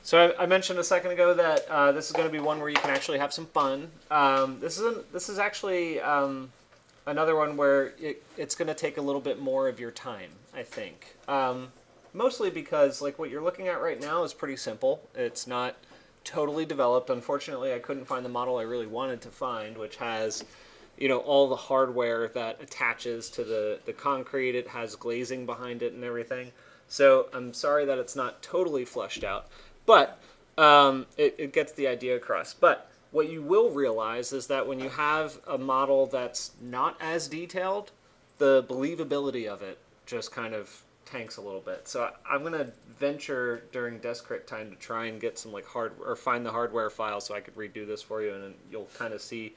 So I mentioned a second ago that this is going to be one where you can actually have some fun. This is actually another one where it's going to take a little bit more of your time, I think. Mostly because like what you're looking at right now is pretty simple. It's not totally developed. Unfortunately, I couldn't find the model I really wanted to find, which has, you know, all the hardware that attaches to the concrete. It has glazing behind it and everything. So I'm sorry that it's not totally fleshed out, but it gets the idea across. But what you will realize is that when you have a model that's not as detailed, the believability of it just kind of tanks a little bit. So I'm gonna venture during desk crit time to try and get some like find the hardware file so I could redo this for you, and you'll kind of see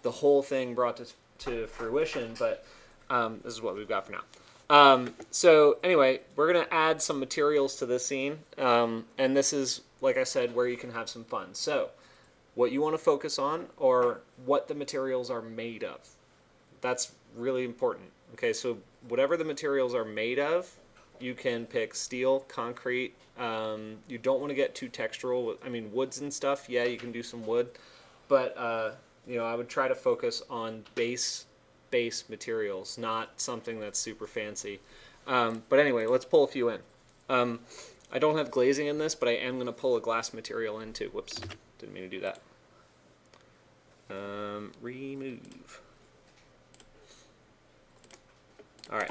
the whole thing brought to fruition. But this is what we've got for now. So anyway, we're going to add some materials to this scene, and this is, like I said, where you can have some fun. So what you want to focus on are what the materials are made of. That's really important. Okay, so whatever the materials are made of, you can pick steel, concrete. You don't want to get too textural. I mean, woods and stuff, yeah, you can do some wood, but you know, I would try to focus on base materials, not something that's super fancy. But anyway, let's pull a few in. I don't have glazing in this, but I am going to pull a glass material in too. Whoops, didn't mean to do that. Remove. All right,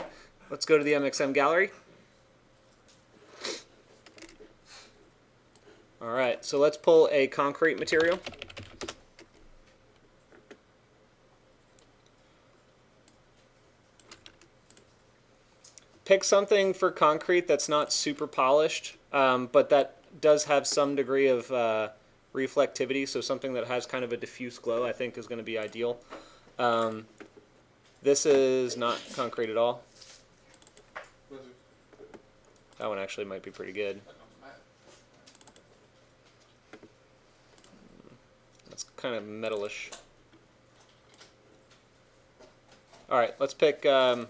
let's go to the MXM gallery. All right, so let's pull a concrete material. Pick something for concrete that's not super polished, but that does have some degree of reflectivity, so something that has kind of a diffuse glow I think is going to be ideal. This is not concrete at all. That one actually might be pretty good. That's kind of metalish. Alright, let's pick... yeah,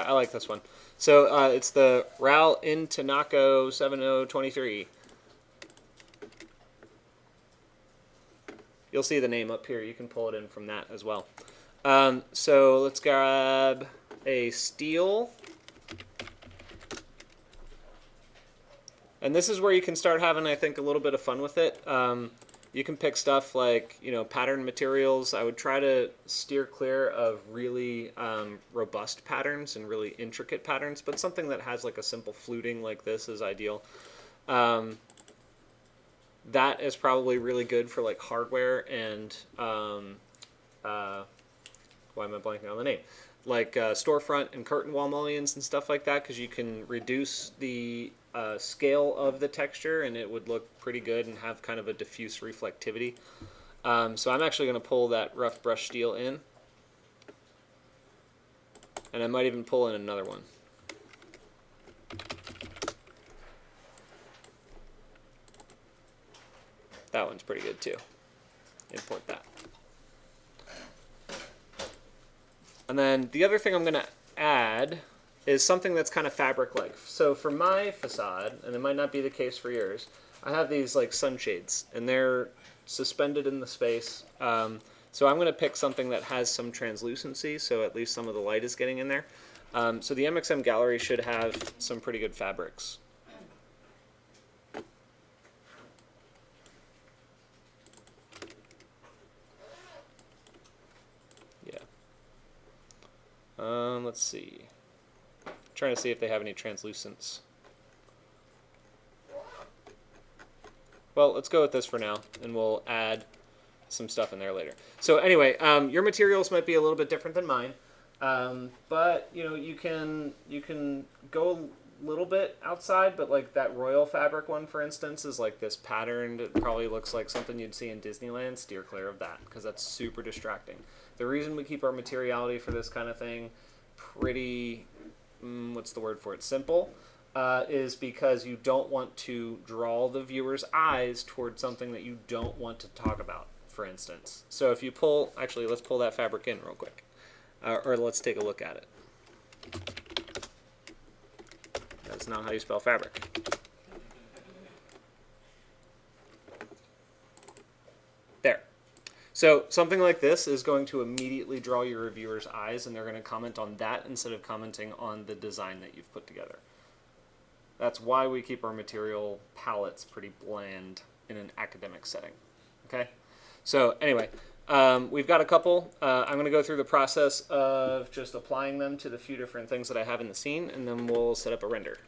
I like this one. So it's the Ral Intanako 7023. You'll see the name up here. You can pull it in from that as well. So let's grab a steel. And this is where you can start having, I think, a little bit of fun with it. You can pick stuff like, you know, pattern materials. I would try to steer clear of really robust patterns and really intricate patterns, but something that has like a simple fluting like this is ideal. That is probably really good for like hardware and why am I blanking on the name? Like storefront and curtain wall mullions and stuff like that, because you can reduce the scale of the texture and it would look pretty good and have kind of a diffuse reflectivity. So I'm actually going to pull that rough brush steel in, and I might even pull in another one. That one's pretty good too. Import that. And then the other thing I'm going to add is something that's kind of fabric-like. So for my facade, and it might not be the case for yours, I have these like sunshades, and they're suspended in the space. So I'm going to pick something that has some translucency, so at least some of the light is getting in there. So the MXM gallery should have some pretty good fabrics. Yeah. Let's see. Trying to see if they have any translucence. Well, let's go with this for now, and we'll add some stuff in there later. So anyway, your materials might be a little bit different than mine, but you know, you can go a little bit outside. But like that royal fabric one, for instance, is like this patterned. It probably looks like something you'd see in Disneyland. Steer clear of that because that's super distracting. The reason we keep our materiality for this kind of thing pretty what's the word for it? Simple, is because you don't want to draw the viewer's eyes towards something that you don't want to talk about, for instance. So if you pull, actually, let's pull that fabric in real quick, or let's take a look at it. That's not how you spell fabric. So something like this is going to immediately draw your reviewers' eyes, and they're going to comment on that instead of commenting on the design that you've put together. That's why we keep our material palettes pretty bland in an academic setting. Okay? So anyway, we've got a couple. I'm going to go through the process of just applying them to the few different things that I have in the scene, and then we'll set up a render.